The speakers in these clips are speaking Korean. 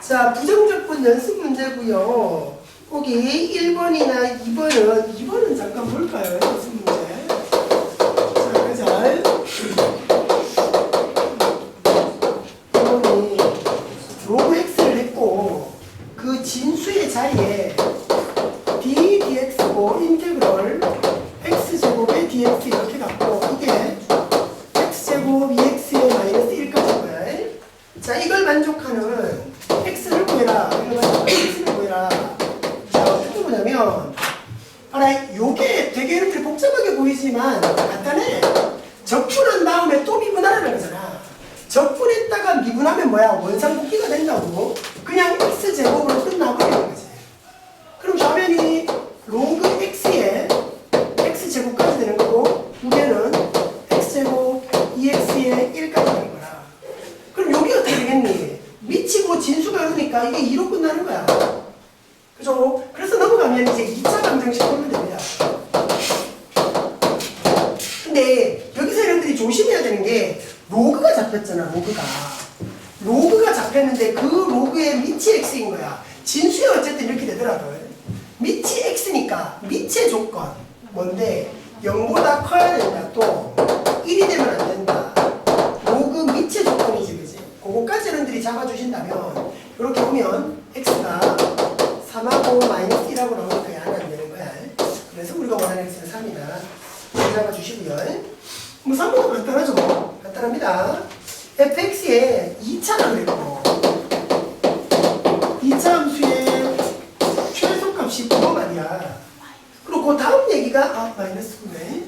자, 부정적분 연습 문제고요. 거기 1번이나 2번은 잠깐 볼까요? 연습 문제. 자, 가자. 2번이 로그 x를 했고 그 진수의 자리에 d dx고 인테그럴 x제곱의 dx 이렇게 갖고 이게 x제곱 2x의 마이너스 1까지 거야. 자, 이걸 만족하는 x를 구해라. 이걸 만족하는 x를 구해라. 자, 어떻게 보냐면 알아, 요게 되게 이렇게 복잡하게 보이지만 간단해. 적분한 다음에 또 미분하라는 거잖아. 적분했다가 미분하면 뭐야? 원상복귀가 된다고. 그냥 x제곱으로 끝나버리는 거지. 그럼 좌변이 로그 x에 x제곱까지 되는 거고 무게는 x제곱 2x에 1까지 되는 거라. 그럼 여기 어떻게 되겠니? 미치고 진수가 그러니까 이게 2로 끝나는 거야. 그죠? 그래서 넘어가면 이제 2차 방정식 풀면 됩니다. 근데 여기서 여러분들이 조심해야 되는 게 로그가 잡혔잖아. 로그가 잡혔는데 그 로그의 밑이 x인 거야. 진수에 어쨌든 이렇게 되더라고요. 밑이 x니까 밑의 조건 뭔데 0보다 커야 된다. 또 1이 되면 안 된다. 로그 밑의 조건이지, 그지? 그거까지 여러분들이 잡아주신다면 이렇게 보면 x가 3하고 마이너스 1하고 나오니까 얘는 안 되는 거야. 그래서 우리가 원하는 x는 3이다. 잡아주시고요. 뭐 3보다 간단하죠? 간단합니다. fx에 2차라고 그랬고 2차 함수의 최소값이 9거 말이야. 그리고 그 다음 얘기가 마이너스 9네.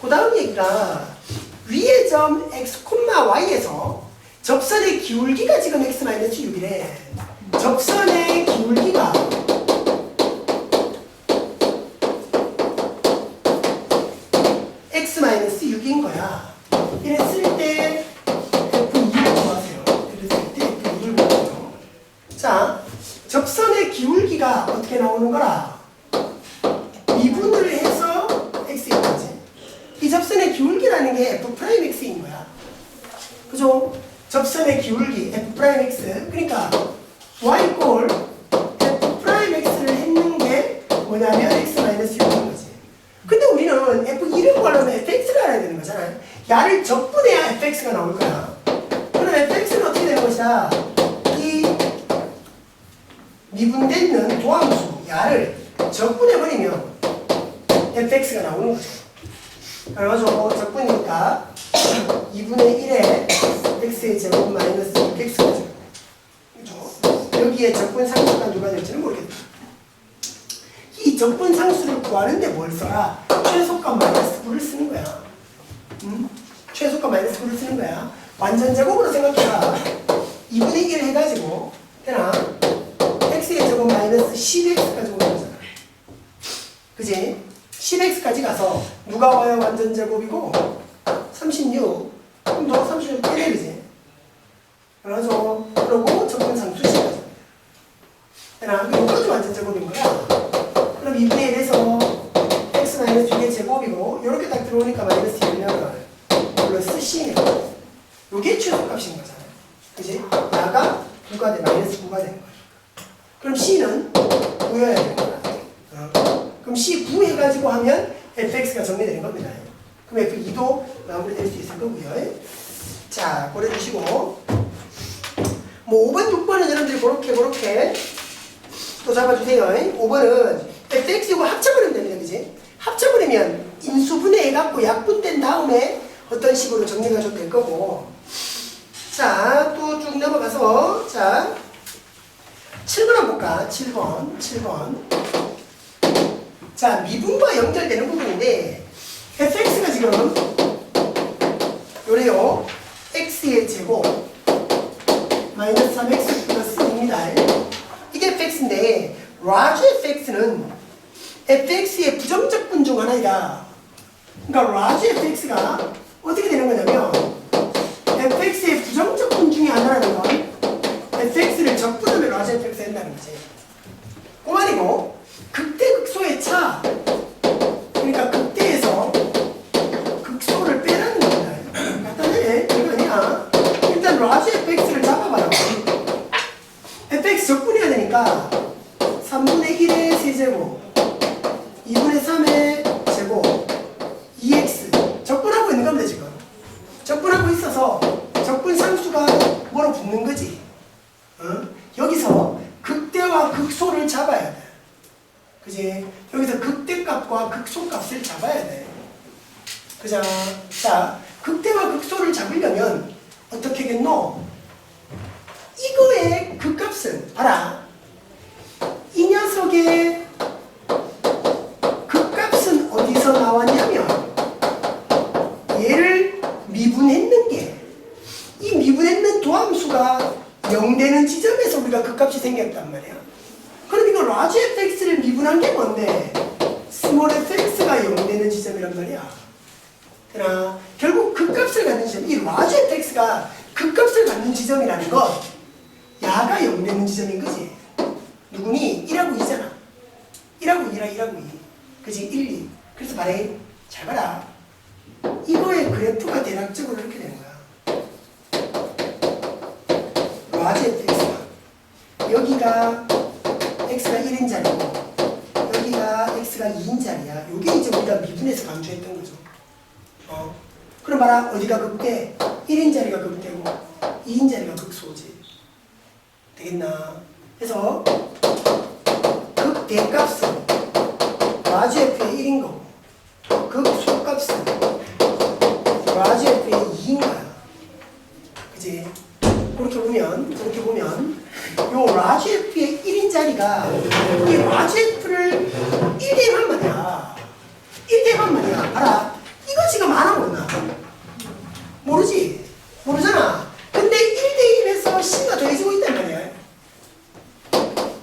그 다음 얘기가 위의 점 x, y에서 접선의 기울기가 지금 x-6이래. 접선의 기울기가 x-6인 거야. 이랬을 때 F2를 구하세요. 이랬을 때 F2를 구하세요. 자, 접선의 기울기가 어떻게 나오는 거라? 미분을 해서 x인 거지. 이 접선의 기울기라는 게 f'x인 거야. 그죠? 접선의 기울기 f'x. 그러니까 y 꼴 f'x를 했는 게 뭐냐면 x-6인 거지. 근데 우리는 f2를 구하려면 fx를 알아야 되는 거잖아. 야를 적분해야 fx가 나올 거야. 그럼 fx는 어떻게 되는 것이다? 이 미분되는 도함수 야를 적분해버리면 fx가 나오는 거죠. 그래가지고 적분이니까 2분의 1에 x의 제곱 마이너스 6x가 되죠. 여기에 적분 상수가 누가 될지는 모르겠다. 이 적분 상수를 구하는데 뭘 써라? 최소값 마이너스 9를 쓰는 거야. 최소값 마이너스 9를 쓰는 거야. 완전 제곱으로 생각해라. 2분의 1 해가지고 되나? x의 제곱 마이너스 10x까지 오는 거잖아. 그지? 10x까지 가서 누가 와야 완전 제곱이고 36. 그럼 너 36 빼내, 그지? 그래서 그러고 적분 상수 10까지. 되나? 이거까지 완전 제곱인 거야. 그럼 2분의 1에서 x-6의 제곱이고 이렇게 딱 들어오니까 마이너스 1을 플러스 c네. 이게 최소값인 거잖아요. 그지? 야가 9가 돼, 마이너스 9가 되는 거야. 그럼 c는 9여야 되는 거야. 그럼 c 9 해가지고 하면 fx가 정리되는 겁니다. 그럼 f2도 마무리될 수 있을 거고요. 자, 고려주시고 뭐 5번, 6번은 여러분들이 그렇게 또 잡아주세요. 5번은 fx이고 합쳐버리면 됩니다. 그지? 합쳐버리면 인수분해 해갖고 약분된 다음에 어떤 식으로 정리가 좀 될 거고. 자, 또 쭉 넘어가서 자 7번 한번 볼까? 7번. 자, 미분과 연결되는 부분인데 fx가 지금 요래요. x의 제곱 마이너스 3x 플러스 2입니다. 이게 fx인데 라지 fx는 fx의 부정적분 중 하나이다. 그러니까 라지 fx가 어떻게 되는 거냐면 fx의 부정적분 중에 하나라는 건 fx를 적분하면 라지 fx 한다는 거지. 그 말이고 극대극소의 차, 그러니까 극대에서 극소를 빼라는 겁니다. 간단해. 이거 아니야. 일단 라지 fx를 잡아봐라. 보니까 3분의 1의 세제곱 2분의 3의 제곱 2x 적분하고 있는 겁니다. 지금 적분하고 있어서 적분 상수가 뭐로 붙는 거지. 여기서 극대와 극소를 잡아야 돼. 그지? 여기서 극대값과 극소값을 잡아야 돼. 그죠? 자, 극대와 극소를 잡으려면 어떻게 하겠노? 이거의 극값은 봐라. 이 녀석의 극값은 어디서 나왔냐면 얘를 미분했는 게 이 미분했는 도함수가 0 되는 지점에서 우리가 극값이 생겼단 말이야. 그럼 이거 라지 fx를 미분한 게 뭔데? 스몰 fx가 0 되는 지점이란 말이야. 그러나 결국 극값을 갖는 지점, 이 라지 fx가 극값을 갖는 지점이라는 건 야가 0 되는 지점인 거지. 누구니? 1하고 2잖아. 1하고 2라 1하고 2. 그지? 1, 2. 그래서 말해. 잘 봐라. 이거의 그래프가 대략적으로 이렇게 되는 거야. 라지 fx가 여기가 x가 1인 자리고 여기가 x가 2인 자리야. 요게 이제 우리가 미분해서 강조했던 거죠. 그럼 봐라. 어디가 극대? 1인 자리가 극대고 2인 자리가 극소지. 되겠나? 그래서 극대값은 라지 f의 1인 거고 극소값은 라지 f의 2인 거야. 그지? 그렇게 보면 요 라지 f의 1인 자리가 이 라지 f를 1대입한 말이야. 1대입한 말이야. 알아? 이거 지금 알아 모르나? 모르지? 모르잖아. 근데 1대입에서 c가 더해지고 있단 말이야.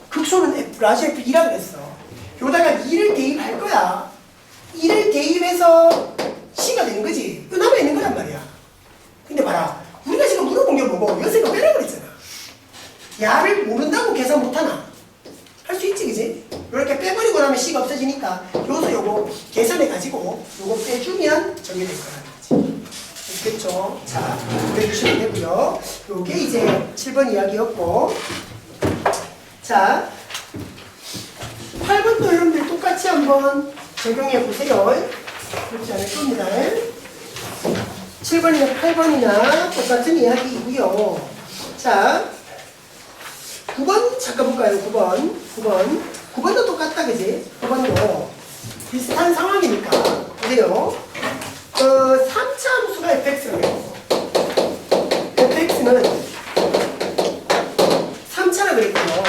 극소는 f, 라지 f 2라 그랬어. 여기다가 2를 대입할 거야. 2를 대입해서 c가 되는 거지. 요 남아 있는 거란 말이야. 근데 봐라. 우리가 지금 물어본 게 뭐고 여기서 빼라 그랬잖아. 야를 모른다고 계산 못하나? 할 수 있지, 그지? 이렇게 빼버리고 나면 c가 없어지니까 여기서 요거 계산해가지고 요거 빼주면 정리될 거라는 거지. 됐겠죠? 자, 빼주시면 되고요. 요게 이제 7번 이야기였고, 자 8번도 여러분들 똑같이 한번 적용해 보세요. 그렇지 않을 겁니다. 7번이나 8번이나 똑같은 이야기이고요. 자, 9번 잠깐 볼까요? 9번도 똑같다, 그지? 9번도 비슷한 상황이니까 보세요. 3차 함수가 fx라고 fx는 3차라 그랬고요.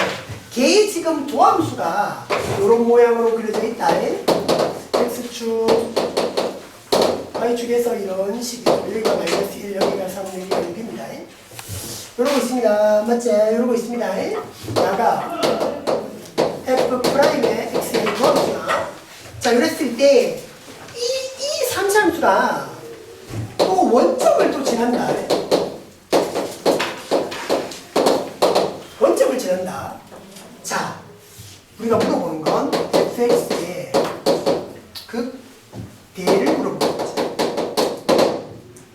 걔의 지금 도함수가 이런 모양으로 그려져 있다. x축 y축에서 이런 식이 여기가 마이너스 1, 여기가 3, 여기가 6입니다. 이러고 있습니다. 맞지? 이러고 있습니다. 야가 f 프라임의 x의 도함수야. 자, 이랬을 때 이 3차 함수가 또 원점을 또 지난다. 원점을 지난다. 자, 우리가 물어보는 건 fx의 극대를 물어보는 거지.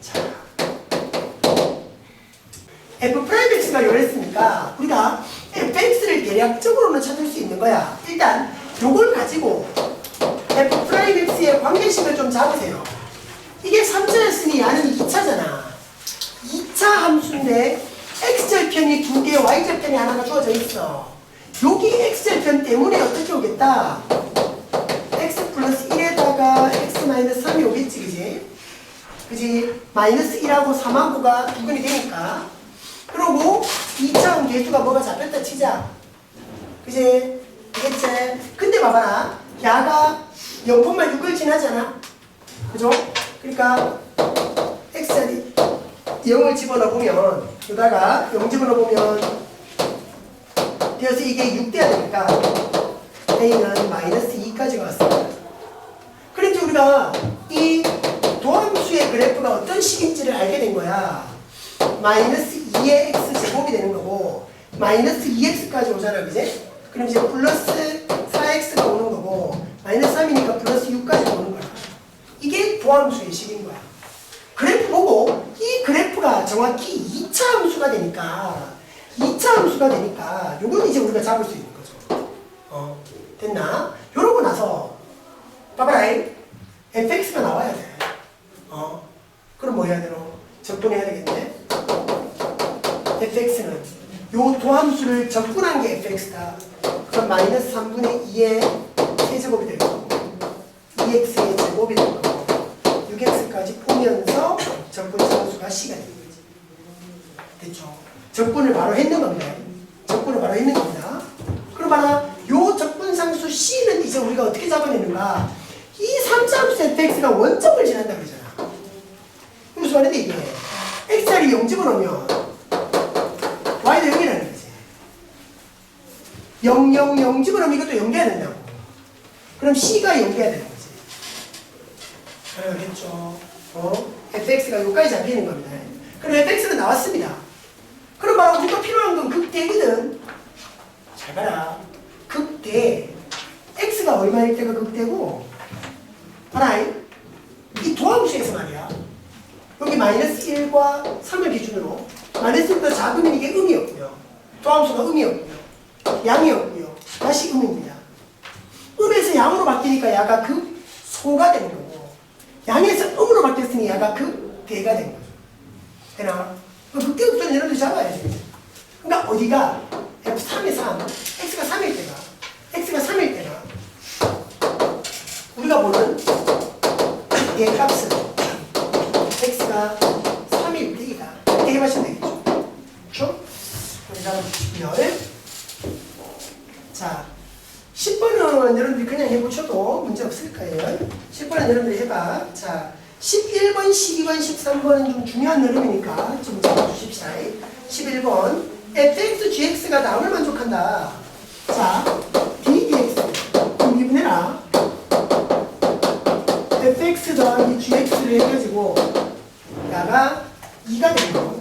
자, f'x가 요랬으니까 우리가 fx를 대략적으로는 찾을 수 있는 거야. 일단 요걸 가지고 f'x의 관계식을 좀 잡으세요. 이게 3차였으니 야는 2차잖아. 2차 함수인데 x절편이 2개, y절편이 하나가 주어져 있어. 여기 x절편 때문에 어떻게 오겠다? x 플러스 1에다가 x 마이너스 3이 오겠지, 그지? 그지? 마이너스 1하고 3하고가 두근이 되니까. 그러고 2차 계수가 뭐가 잡혔다 치자. 그지? 되겠지? 근데 봐봐라. 야가 0,6을 지나잖아. 그죠? 그러니까 x자리 0을 집어넣으면 여기다가 0 집어넣으면 되어서 이게 6 돼야 되니까 a는 마이너스 2까지 왔습니다. 그런데 우리가 이 도함수의 그래프가 어떤 식인지를 알게 된 거야. 마이너스 2의 x 제곱이 되는 거고 마이너스 2x까지 오잖아, 그지? 그럼 이제 플러스 4x가 오는 거고 마이너스 3이니까 플러스 6까지 오는 거야. 이게 도함수의 식인 거야. 그래프 보고 이 그래프가 정확히 2차 함수가 되니까 2차 함수가 되니까 요건 이제 우리가 잡을 수 있는 거죠. 됐나? 요러고 나서 봐봐라. fx가 나와야 돼. 그럼 뭐 해야 되노? 적분해야 되겠네. fx는 요 도함수를 적분한 게 fx다. 그럼 마이너스 3분의 2의 세제곱이 될 거고 2x의 제곱이 될 거고 6x까지 보면서 적분상수가 c가 되는 거지. 됐죠? 적분을 바로 했는 겁니다. 적분을 바로 했는 겁니다. 그럼 봐라. 요 적분상수 c는 이제 우리가 어떻게 잡아내는가? 이 3차 함수 fx가 원점을 지난다 그러잖아. 무슨 말인데 이게? x자리 0집어 넣으면 y도 0이라는 거지. 0, 0, 0 집어넣으면 이것도 연계해야 된다고. 그럼 c가 연계해야 되는 거지. 알겠죠? fx가 여기까지 잡히는 겁니다. 그럼 fx가 나왔습니다. 그럼 바로 우리가 필요한 건 극대거든. 잘 봐라. 극대. x가 얼마일 때가 극대고, 봐라. 이 도함수에서 말이야. 여기 마이너스 1과 3을 기준으로 마이너스 1보다 작으면 이게 음이었고요. 도함수가 음이었고요. 양이었고요. 다시 음입니다. 음에서 양으로 바뀌니까 야가 극소가 되는 거고, 양에서 음으로 바뀌었으니 야가 극대가 된 거죠. 되나? 극대극소는 여러분들 잡아야지. 그러니까 어디가 F3의 3, X가 3일 때가 우리가 보는 얘 값은 X가 3일 때이다. 이렇게 해보시면 되겠죠. 그렇죠? 우리 잡아주시면 자 10번은 여러분들이 그냥 해보셔도 문제 없을 거예요. 10번은 여러분들이 해봐. 자 11번, 12번, 13번은 좀 중요한 흐름이니까 좀 잡아주십시다. 11번 fx, gx가 남을 만족한다. 자 ddx 그럼 미분해라. fx 더하기 gx를 해가지고 야가 2가 되는 거.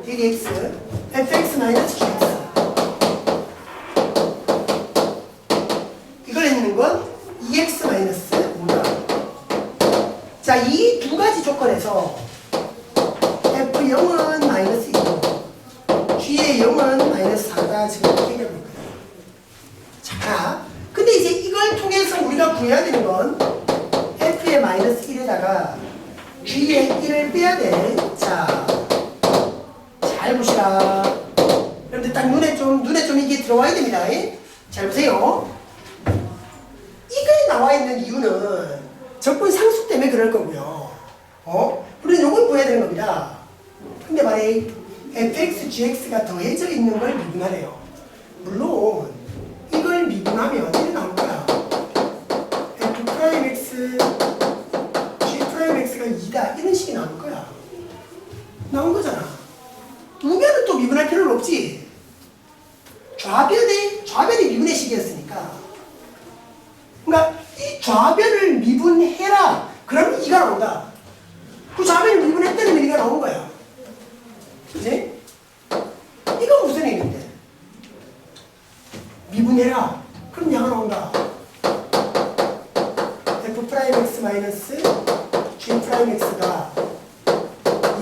ddx fx 마이너스 gx 이걸 해내는 건 2x 마이너스 5다. 자, 이 두 가지 조건에서 f0은 마이너스 2고 g의 0은 마이너스 4다. 지금 이렇게 얘기하고 있거든요. 자, 근데 이제 이걸 통해서 우리가 구해야 되는 건 f의 마이너스 1에다가 g의 1을 빼야 돼. 자, 잘 보시라. 여러분들 딱 눈에 좀 이게 들어와야 됩니다. 잘 보세요. 이게 나와 있는 이유는 적분 상수 때문에 그럴 거고요. 우리는 요걸 구해야 되는 겁니다. 근데 말해 fx, gx가 더해져 있는 걸 미분하래요. 물론 이걸 미분하면 이렇게 나올 거야. f'x, g'x가 2다. 이런 식이 나올 거야. 나온 거잖아. 우변은 또 미분할 필요는 없지. 좌변이 미분의 식이었으니까. 그러니까 이 좌변을 미분해라. 그러면 2가 나온다. 그 좌변을 미분했다는 의미가 나온 거야. 그치? 이건 무슨 의미인데? 미분해라. 그럼 양가 나온다. f'x 마이너스 g'x가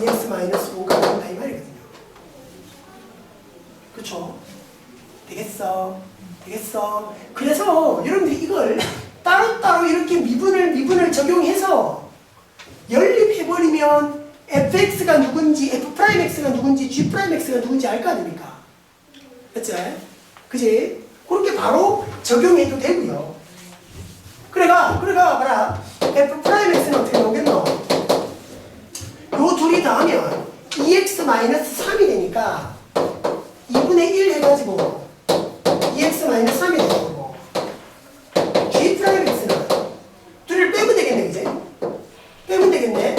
2x 마이너스 5가 나온다 이 말이거든요. 그쵸? 되겠어. 그래서 여러분들이 이걸 따로따로 이렇게 미분을 적용해서 연립해버리면 fx가 누군지, f'x가 누군지, g'x가 누군지 알 거 아닙니까? 그치? 그치? 그렇게 바로 적용해도 되고요. 그래가 봐라. f'x는 어떻게 나오겠노? 요 둘이 더하면 2x-3이 되니까 2분의 1 해가지고 2x-3이 되는 거고 g'x는 둘을 빼면 되겠네. 그치? 빼면 되겠네.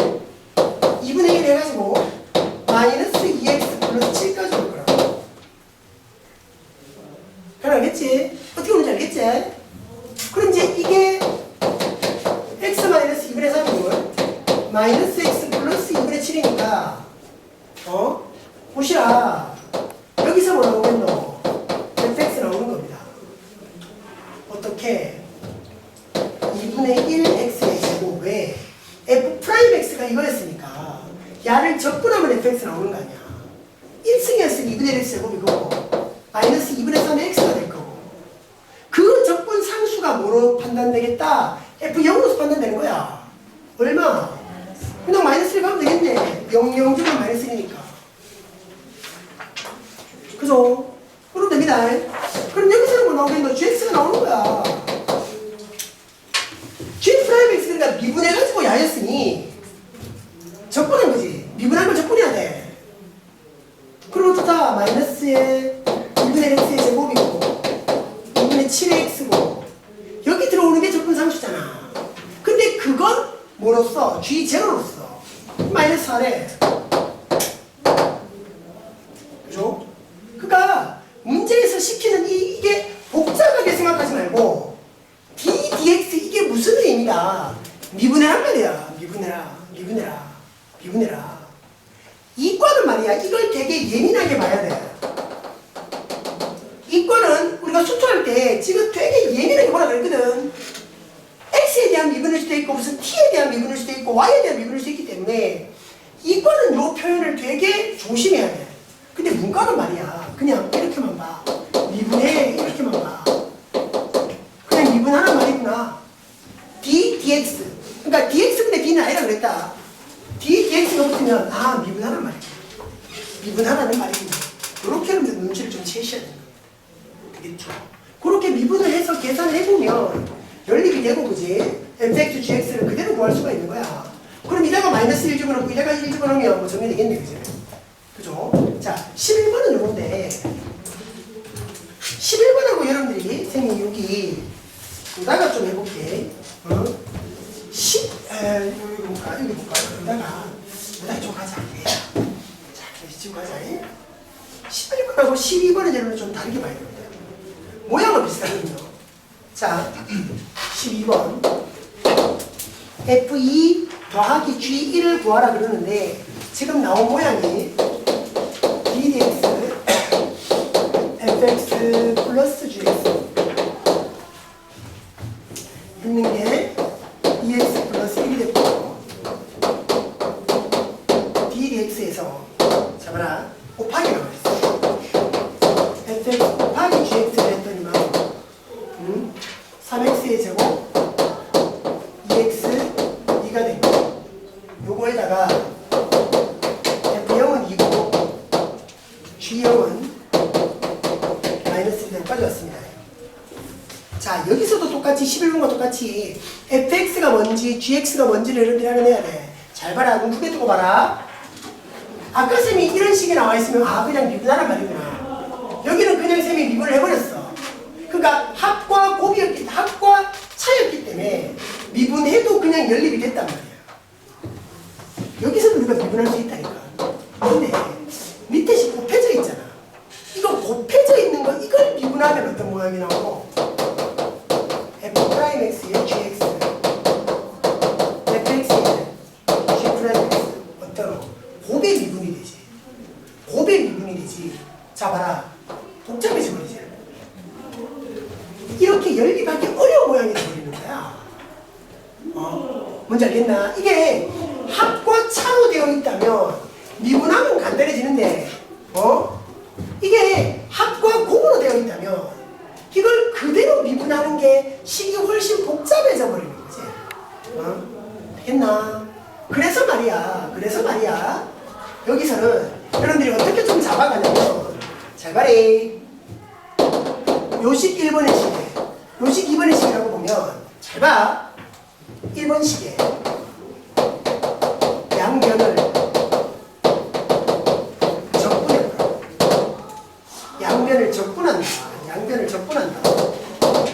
2분의 1 해가지고 마이너스 2x 플러스 7까지 올 거라고. 알겠지? 어떻게 오는지 알겠지? 그럼 이제 이게 x 마이너스 2분의 3이고 마이너스 x 플러스 2분의 7이니까 보시라. 여기서 뭐 나오겠노? fx 나오는 겁니다. 어떻게? 2분의 1x의 제곱 왜? f'x가 이거였으니까 야를 적분하면 fx 나오는 거 아니야. 1승이었으니 2분의 x 제곱이고 마이너스 2분의 3의 x가 될 거고 그 적분 상수가 뭐로 판단되겠다? f0으로서 판단되는 거야. 얼마? 그냥 마이너스 1 가면 되겠네. 0, 0 주면 마이너스 1이니까. 그죠? 그럼 됩니다. 그럼 여기서는 뭐 나오겠노? gx가 나오는 거야. g 프라임 x가 미분해가지고 야였으니 적분한 거지. 미분한 걸 적분해야 돼. 그럼 어떻다? 마이너스에 2분의 x의 제곱이고 2분의 7의 x고 여기 들어오는 게 적분 상수잖아. 근데 그건 뭐로써? g0로써 마이너스 4래. 그죠? 그니까 문제에서 시키는 이게 복잡하게 생각하지 말고 d, dx 이게 무슨 의미다? 미분해란 말이야. 미분해라. 이과는 말이야. 이걸 되게 예민하게 봐야 돼. 이과는 우리가 수투할 때 지금 되게 예민하게 보라 그랬거든. x에 대한 미분일 수도 있고 무슨 t에 대한 미분일 수도 있고 y에 대한 미분일 수도 있기 때문에 이과는 이 표현을 되게 조심해야 돼. 근데 문과는 말이야. 그냥 이렇게만 봐. 미분해 이렇게만 봐. 그냥 미분하란 말이구나. d, dx. 그러니까 dx분의 d는 아니라 그랬다. d, dx가 붙으면 아 미분하란 말이야. 미분하라는 말이구나. 이렇게 하면 눈치를 좀 채셔야 된다. 되겠죠? 그렇게 미분을 해서 계산을 해보면 연립이 되고 그지? fx, gx를 그대로 구할 수가 있는 거야. 그럼 이다가 마이너스 1 집어넣고 이다가 1 집어넣으면 뭐 정리되겠네 그지? 그죠? 자 11번은 요건데 11번하고 여러분들이 생긴 여기 여기다가 좀 해볼게. 여기 볼까? 여기다가 좀 가자. 자, 지금 가자. 11번하고 12번은 여러분 좀 다르게 봐야 됩니다. 모양은 비슷하거든요. 자, 12번 F2 더하기 G1을 구하라 그러는데 지금 나온 모양이 DDX FX 플러스 GX 있는 게 EX 플러스 1이 됐고 DDX에서 잡아라 곱하기 나와있어. fx 곱하기 gx를 했더니만 3x의 제곱 2x 2가 됩니다. 요거에다가 f0은 2고 g0은 마이너스 1까지 왔습니다. 자 여기서도 똑같이 11번과 똑같이 fx가 뭔지 gx가 뭔지를 여러분들이 확인해야 돼. 잘 봐라. 눈 크게 뜨고 봐라. 아까 쌤이 이런 식이 나와 있으면 아 그냥 미분하란 말이구나. 여기는 그냥 쌤이 미분을 해버렸어. 그러니까 합과 곱이었기 합과 차였기 때문에 미분해도 그냥 연립이 됐단 말이야. 여기서도 우리가 미분할 수 있다니까. 근데 밑에 식 곱해져 있잖아. 이거 곱해져 있는 거 이걸 미분하면 어떤 모양이 나오고 f'x의 gx fx의 g'x 어떤 곱의 미분이 되지. 곱의 미분이 되지. 자 봐라. 복잡해져 버리지. 이렇게 연립하기 어려운 모양이 되어버리는 거야. 뭔지 알겠나? 이게 합과 차로 되어 있다면 미분하면 간단해지는데 이게 합과 곱으로 되어 있다면 이걸 그대로 미분하는 게 식이 훨씬 복잡해져 버리는 거지. 되겠나? 그래서 말이야. 여기서는 여러분들이 어떻게 좀 잡아가냐면 잘 봐래. 요식 1번의 시계 요식 2번의 시계라고 보면 잘 봐. 1번 시계 양변을 적분해보라. 양변을 적분한다.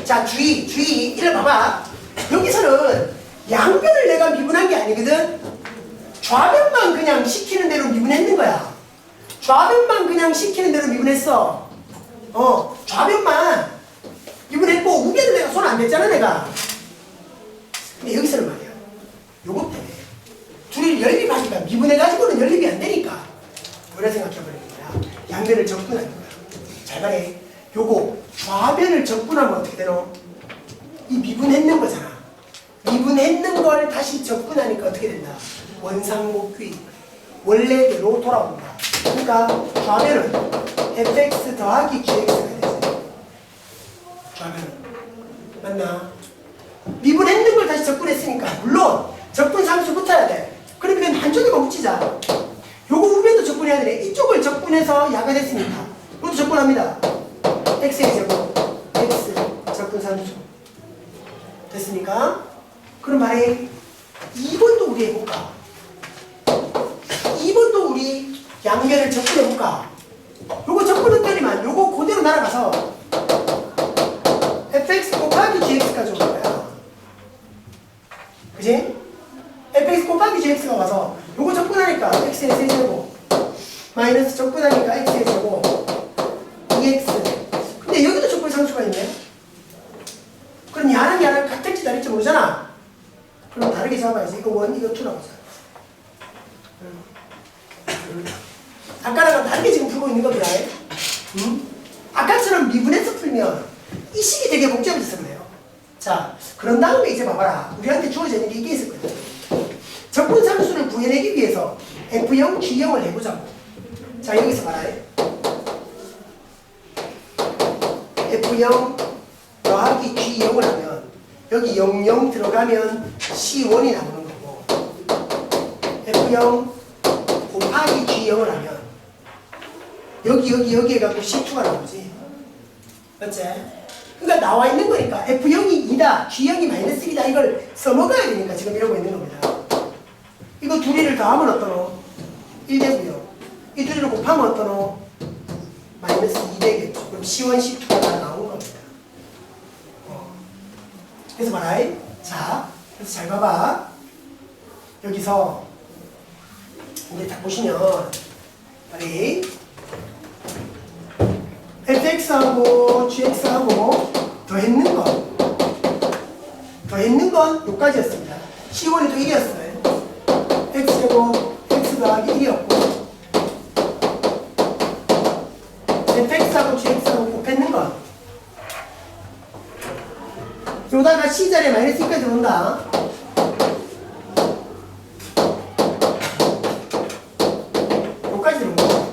자 주의 이를 봐봐. 여기서는 양변을 내가 미분한 게 아니거든. 좌변만 그냥 시키는 대로 미분했는 거야. 좌변만 그냥 시키는 대로 미분했어. 좌변만 미분했고 우변은 내가 손 안 댔잖아 내가. 근데 여기서는 말이야. 요것 때문에 둘이 연립하니까 미분해가지고는 연립이 안 되니까 뭐라 생각해버리는 거야. 양변을 적분하는 거야. 잘 봐래. 요거 좌변을 적분하면 어떻게 되노? 이 미분했는 거잖아. 미분했는 걸 다시 적분하니까 어떻게 된다? 원상복귀 원래대로 돌아온다. 그러니까 좌변은 fx 더하기 gx가 되지. 좌변은. 맞나? 미분했는 걸 다시 적분했으니까 물론 적분 상수 붙어야 돼. 그러면 한쪽에만 붙이자. 요거 우변도 적분해야 되네. 이쪽을 적분해서 야가 됐으니까 이것도 적분합니다. x의 제곱 x 적분 상수 됐습니까? 그럼 말해 2번도 우리 해볼까? 2번도 우리 양변을 적분해볼까? 요거 적분했더니만 요거 그대로 날아가서 fx 곱하기 gx까지 올 거야. 그지? fx 곱하기 gx가 와서 요거 적분하니까 x의 세제곱 마이너스 적분하니까 x의 제곱 dx. 근데 여기도 적분 상수가 있네. 그럼 야랑 야랑 같을지 다를지 모르잖아. 그럼 다르게 잡아야지. 이거 1, 이거 2라고 잡아. 아까랑 다르게 지금 풀고 있는 겁니다. 아까처럼 미분해서 풀면 이 식이 되게 복잡해서 그래요. 자, 그런 다음에 이제 봐봐라. 우리한테 주어져 있는 게 이게 있을 거야. 적분 상수를 구해내기 위해서 F0, G0을 해보자고. 자, 여기서 봐라. F0 더하기 G0을 하면 여기 00 들어가면 C1이 나오는 거고 F0 곱하기 G0을 하면 여기 해갖고 C2가 나오지. 맞지? 그러니까 나와 있는 거니까 F0이 2다, G0이 마이너스 1이다 이걸 써먹어야 되니까 지금 이러고 있는 겁니다. 이거 둘이를 더하면 어떠노? 1 되고요. 이 둘이를 곱하면 어떠노? 마이너스 2 되겠죠. 그럼 C1, C2가 다 나온 겁니다. 그래서 봐라. 자, 그래서 잘 봐봐. 여기서 우리 딱 보시면 빨리 fx하고 gx하고 더했는 건 요까지였습니다. C1이 또 1이었어요. x제곱 x 더하기 1이었고 fx하고 gx하고 곱했는 건 요다가 C자리에 마이너스 2까지 들어온다. 요까지 들어온 거야.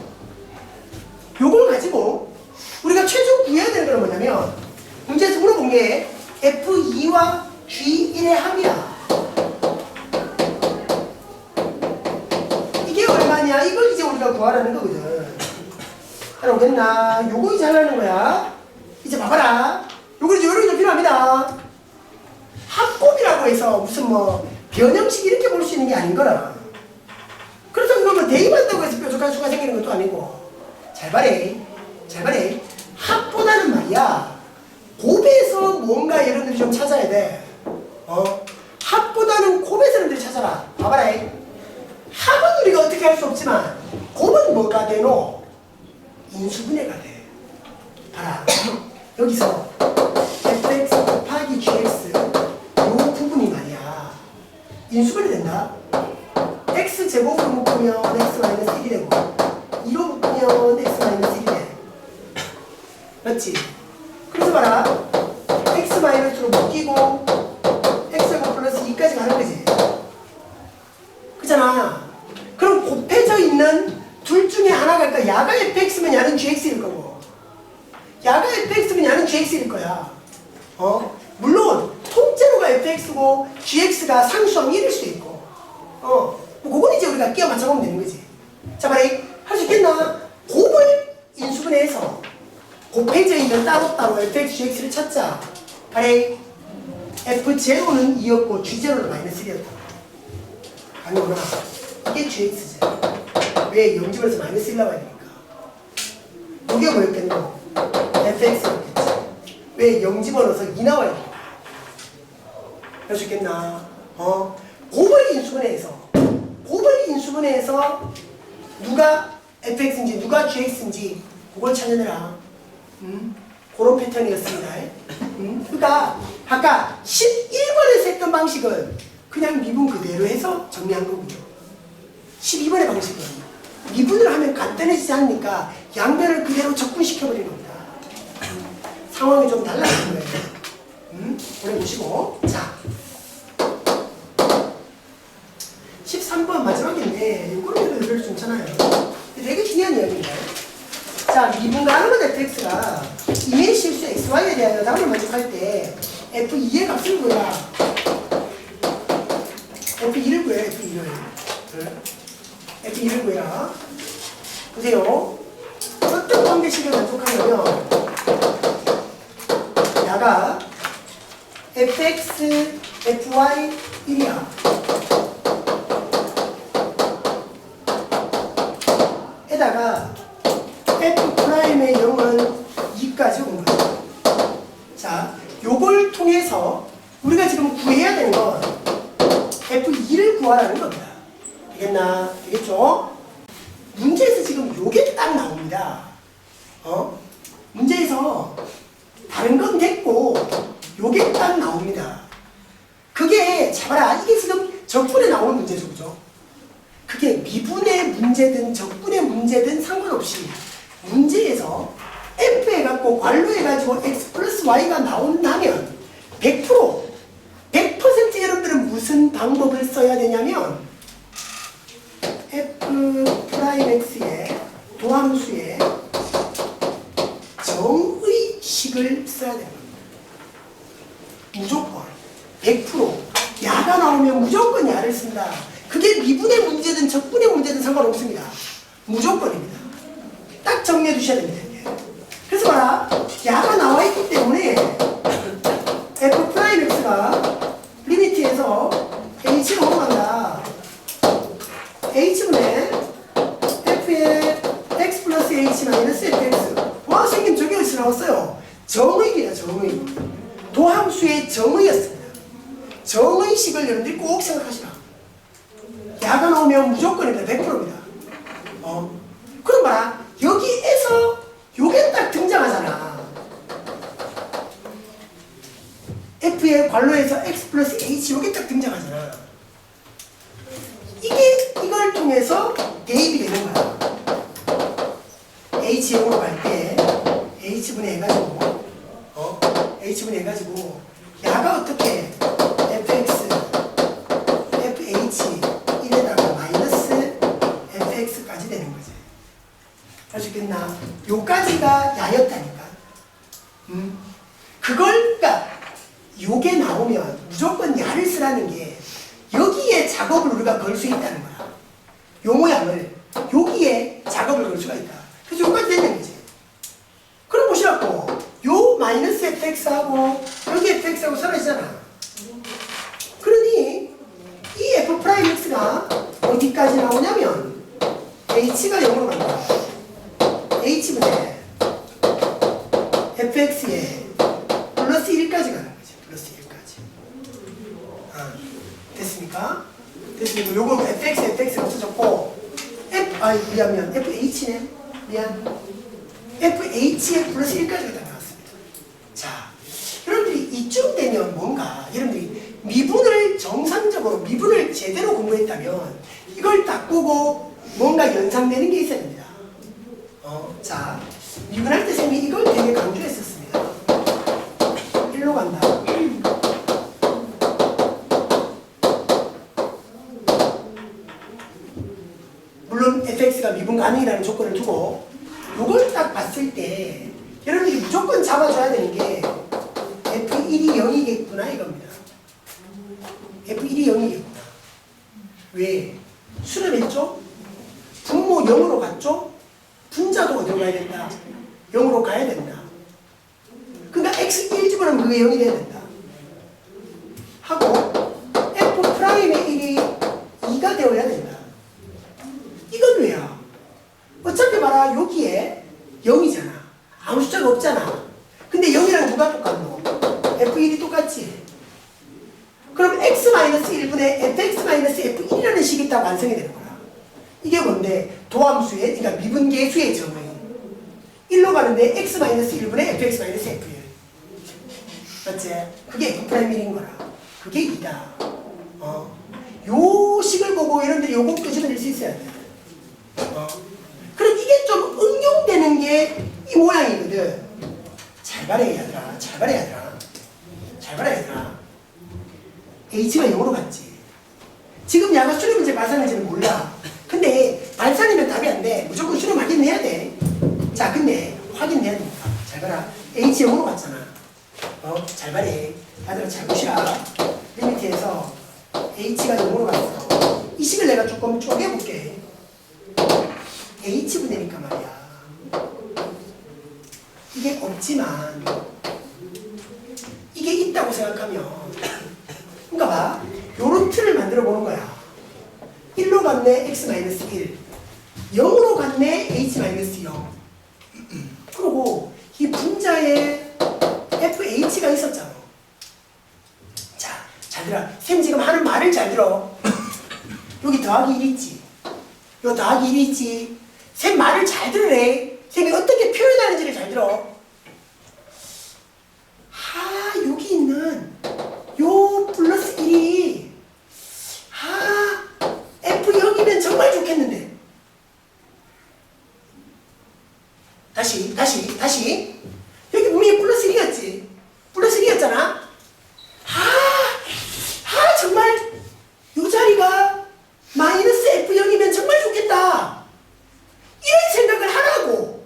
요걸 가지고 우리가 최종 구해야 되는 건 뭐냐면 문제에서 물어본 게 F2와 G1의 합이야. 이게 얼마냐? 이걸 이제 우리가 구하라는 거거든. 알아오겠나? 요거 이제 하라는 거야. 이제 봐봐라. 요거 이제 요렇게 좀 필요합니다. 합곱이라고 해서 무슨 뭐 변형식 이렇게 볼 수 있는 게 아닌 거라. 그래서 이거 뭐 대입한다고 해서 뾰족한 수가 생기는 것도 아니고. 잘 봐래. 합보다는 말이야. 곱에서 뭔가 여러분들이 좀 찾아야 돼. 합보다는 곱에서 여러분들이 찾아라. 봐봐라. 합은 우리가 어떻게 할 수 없지만 곱은 뭐가 되노? 인수분해가 돼. 봐라. 여기서 fx 곱하기 gx 요 부분이 말이야. 인수분해 된다. x제곱으로 묶으면 x 마이너스 1이 되고 2로 묶으면 x 마이너스 1이 돼. 맞지? 그래서 봐라. x 마이너스로 묶이고 x제곱 플러스 2까지 가는 거지. 그잖아. 그럼 곱해져 있는 둘 중에 하나가 야가 fx면 야는 gx일 거고 야가 fx면 야는 gx일 거야. 물론 통째로가 fx고 gx가 상수항 1일 수도 있고 뭐 그건 이제 우리가 끼워 맞춰보면 되는 거지. 자, 말해 할 수 있겠나? 곱을 인수분해해서 곱해져 있는 따로따로 fx, gx를 찾자. 말해 f0는 2였고 g0는 마이너스 1이었다. 아니구나. 이게 gx지. 왜 0집에서 마이너스 1 나와야 되니까. 이게 뭐였겠노? fx였겠지. 왜 0 집어넣어서 2 나와야 되니까. 할 수 있겠나? 곱을 인수분해해서 누가 fx인지 누가 gx인지 그걸 찾아내라. 그런 패턴이었습니다. 그러니까 아까 11번에서 했던 방식은 그냥 미분 그대로 해서 정리한 거고요. 12번의 방식은 미분을 하면 간단해지지 않으니까 양변을 그대로 적분시켜버리는 겁니다. 상황이 좀 달라진 거예요. 오래 보시고. 자, 13번 마지막입니다. 때문에 이거는 별로 좀 괜찮아요. 되게 중요한 이야기인데. 자, 미분가능한 fx가 이메일 실수 xy에 대하여 답을 만족할 때 f2의 값을 구해라. f2를 구해라. f2를 구해라. 보세요. 어떤 관계식을 만족하냐면 야가 fx, fy 1이야. 에다가 f'의 0은 2까지 온 거야. 자, 요걸 통해서 우리가 지금 구해야 되는 건 f2를 구하라는 겁니다. 되겠나? 되겠죠? 문제에서 지금 요게 딱 나옵니다. 문제에서 다른 건 됐고 요게 딱 나옵니다. 그게 잡아라. 이게 지금 적분에 나오는 문제죠. 그죠? 그게 미분의 문제든 적분의 문제든 상관없이 문제에서 f 해갖고 괄호해가지고 x 플러스 y가 나온다면 100% 여러분들은 무슨 방법을 써야 되냐면 f 프라임 x의 도함수의 정의식을 써야 됩니다. 무조건 100% 야가 나오면 무조건 야를 쓴다. 그게 미분의 문제든 적분의 문제든 상관없습니다. 무조건입니다. 딱 정리해 두셔야 됩니다. 그래서 봐라. 야가 나와 있기 때문에 f 프라임 x가 리미트에서 h로 넘어간다. h분의 f의 x 플러스 h 마이너스 fx. 와, 생긴 저게 어디서 나왔어요? 정의입니다. 정의. 도함수의 정의였습니다. 정의식을 여러분들이 꼭 생각하시라. 야가 나오면 무조건입니다. 100%입니다. 그럼 봐라. 여기에서 요게 딱 등장하잖아. f의 괄호에서 x 플러스 h 요게 딱 등장하잖아. 이걸 통해서 대입이 되는 거야. h형으로 갈 때 h분의 해가지고 h분의 해가지고 야가 어떻게 fx fh 1에다가 마이너스 fx까지 되는 거지. 할 수 있겠나? 요까지가 야였다니까. 그러니까 요게 나오면 무조건 야를 쓰라는 게 여기에 작업을 우리가 걸 수 있다는 거야. 요 모양을 여기에 작업을 걸 수가 있다. 그래서 요까지 되는 거지. 그럼 보시라고 요 마이너스 fx하고 여기 fx하고 사라지잖아. 그러니 이 f 프라임 x가 어디까지 나오냐면 h가 0으로 간다. h분의 fx에 플러스 1까지 가는 거지. 플러스 1까지. 됐습니까? 됐습니까? 요거 fx가 없어졌고 미안 fh네. 미안. fh에 플러스 1까지가 다 나왔습니다. 자, 여러분들이 이쯤 되면 뭔가 여러분들이 미분을 정상적으로 미분을 제대로 공부했다면 이걸 딱 보고 뭔가 연상되는 게 있어야 됩니다. 자, 미분할 때 쌤이 이걸 되게 강조했었습니다. 1로 간다. 물론 fx가 미분 가능이라는 조건을 두고 요걸 딱 봤을 때 여러분들이 무조건 잡아줘야 되는 게 f1이 0이겠구나 이겁니다. f1이 0이겠구나. 왜? 수렴했죠? 분모 0으로 갔죠? 분자도 어디로 가야 된다? 0으로 가야 된다. 그러니까 x1 집어넣으면 그게 0이 돼야 된다. 하고 f 프라임의 1이 2가 되어야 된다. 이건 왜야? 어차피 봐라 여기에 0이잖아. 아무 숫자가 없잖아. 근데 0이랑 누가 똑같노? f1이 똑같지? 그럼 x-1분의 fx-f1이라는 식이 딱 완성이 되는 거야. 이게 뭔데? 도함수의, 그러니까 미분계수의 정의. 1로 가는데 x-1분의 fx-f1. 맞지? 그게 f'1인 거라. 그게 2다. 요 식을 보고 여러분들이 요거 끄집어낼 수 있어야 돼. 그럼 이게 좀 응용되는 게 이 모양이거든. 잘 봐라 얘들아. 잘 봐라 얘들아. 잘 봐라 얘들아. h가 0으로 갔지. 지금 야가 수렴인지 발산인지는 몰라. 내가 조금 쪼개볼게. h분해니까 말이야. 이게 없지만 이게 있다고 생각하면 그러니까 봐. 요런 틀을 만들어 보는 거야. 1로 갔네 x-1 0으로 갔네 h-0 그리고 이 분자에 fh가 있었잖아. 자, 잘 들어. 쌤 지금 하는 말을 잘 들어. 여기 더하기 1 있지. 요 더하기 1 있지. 쌤 말을 잘 들으래. 쌤이 어떻게 표현하는지를 잘 들어. 여기 있는 요 플러스 1이 F0이면 정말 좋겠는데. 다시. 여기 분명히 플러스 1이었지. 플러스 1이었잖아. 정말 요 자리가 마이너스 F0이면 정말 좋겠다. 이런 생각을 하라고.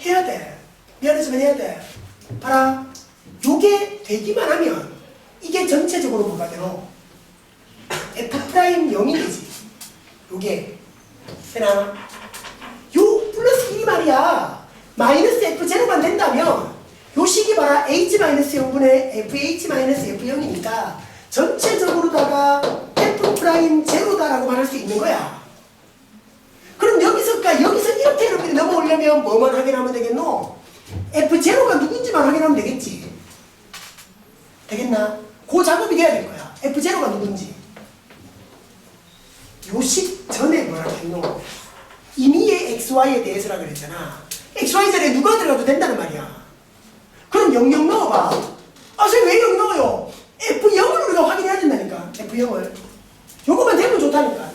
해야 돼. 미안하지만 해야 돼. 봐라. 요게 되기만 하면 이게 전체적으로 뭐가 되노? F'0이 되지. 요게 되나? 요 플러스 1이 말이야. 마이너스 F0만 된다면 요 식이 봐라. H-0분의 FH-F0이니까 전체적으로다가 F'0다라고 말할 수 있는 거야. 그럼 여기서 이렇게 이렇게 넘어오려면 뭐만 확인하면 되겠노? F0가 누군지만 확인하면 되겠지. 되겠나? 그 작업이 돼야 될 거야. F0가 누군지. 요식 전에 뭐라 했노? 임의의 XY에 대해서라 그랬잖아. XY 자리에 누가 들어가도 된다는 말이야. 그럼 00 넣어봐. 선생님 왜 0 넣어요? F0을 우리가 확인해야 된다니까. F0을. 요거만 되면 좋다니까.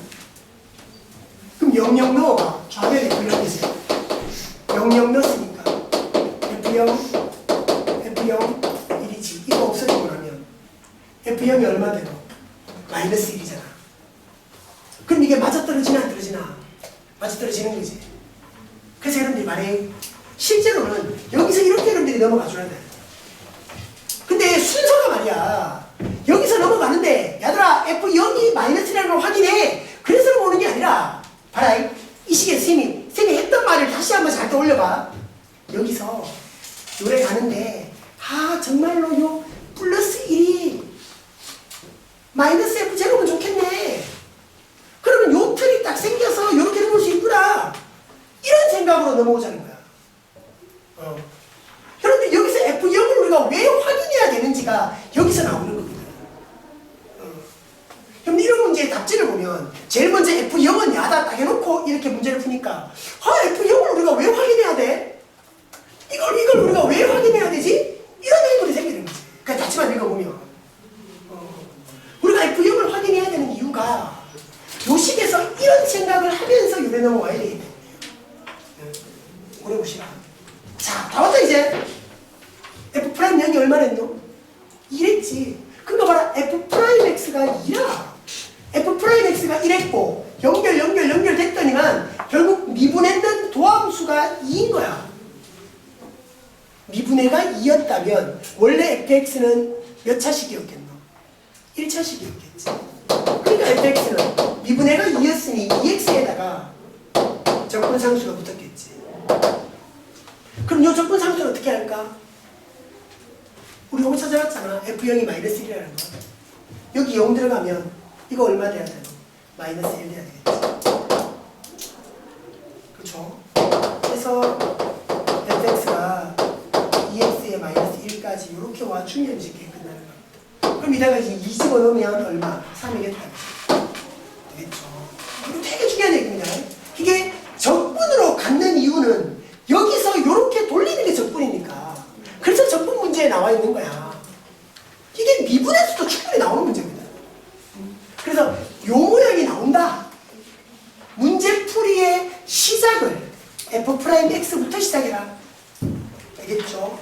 그럼 00 넣어봐. 좌변에 F0 있어요. 00 넣었으니까. F0 1이지. 이거 없어지고 나면 F0이 얼마 되노? 마이너스 1이잖아. 그럼 이게 맞아떨어지나 안 떨어지나? 맞아떨어지는 거지. 그래서 여러분들이 말해. 실제로는 여기서 이렇게 여러분들이 넘어가 줘야 돼. 근데 순서가 말이야. 여기서 넘어가는데 야들아 F0이 마이너스라는 걸 확인해. 그래서 넘어오는 게 아니라 봐라. 이 시기에 쌤이 했던 말을 다시 한번 잘 떠올려봐. 여기서 요래 가는데 정말로 요 플러스 1이 마이너스 F0면 좋겠네. 그러면 요 틀이 딱 생겨서 요렇게 넘어올 수 있구나. 이런 생각으로 넘어오자는 거야. 그런데 여기서 F0을 우리가 왜 확인해야 되는지가 여기서 나오는 겁니다. 그럼 이런 문제의 답지를 보면 제일 먼저 F0은 야다 딱 해놓고 이렇게 문제를 푸니까 F0을 우리가 왜 확인해야 돼? 이걸 우리가 왜 확인해야 되지? 이런 행동이 생기는 거지. 그러니까 다치만 읽어보면 우리가 F0을 확인해야 되는 이유가 요 식에서 이런 생각을 하면서 요래 넘어와야 되기 때문에. 오래 보시라. 자, 다 왔다 이제. F'0이 얼마나 했노? 1했지. 그러니까 봐라. F'X가 2야. F'X가 1했고 연결 됐더니만 결국 미분했는 도함수가 2인 거야. 미분해가 2였다면 원래 fx는 몇 차식이었겠노? 1차식이었겠지. 그러니까 fx는 미분해가 2였으니 2x에다가 적분상수가 붙었겠지. 그럼 이 적분상수는 어떻게 할까? 우리 요거 찾아봤잖아. f0이 마이너스 1이라는 거. 여기 0 들어가면 이거 얼마 돼야 되노? 마이너스 1 돼야 되겠지. 그렇죠? 그래서 fx가 2x에 마이너스 1까지 이렇게 와주면 쉽게 끝나는 겁니다. 그럼 이따가 이제 2 집어넣으면 얼마? 3이겠다. 되겠죠. 그리고 되게 중요한 얘기입니다. 이게 적분으로 갖는 이유는 여기서 이렇게 돌리는 게 적분이니까. 그래서 적분 문제에 나와 있는 거야. 이게 미분에서도 충분히 나오는 문제입니다. 그래서 요 모양이 나온다. 문제풀이의 시작을 F'X부터 시작해라. 알겠죠?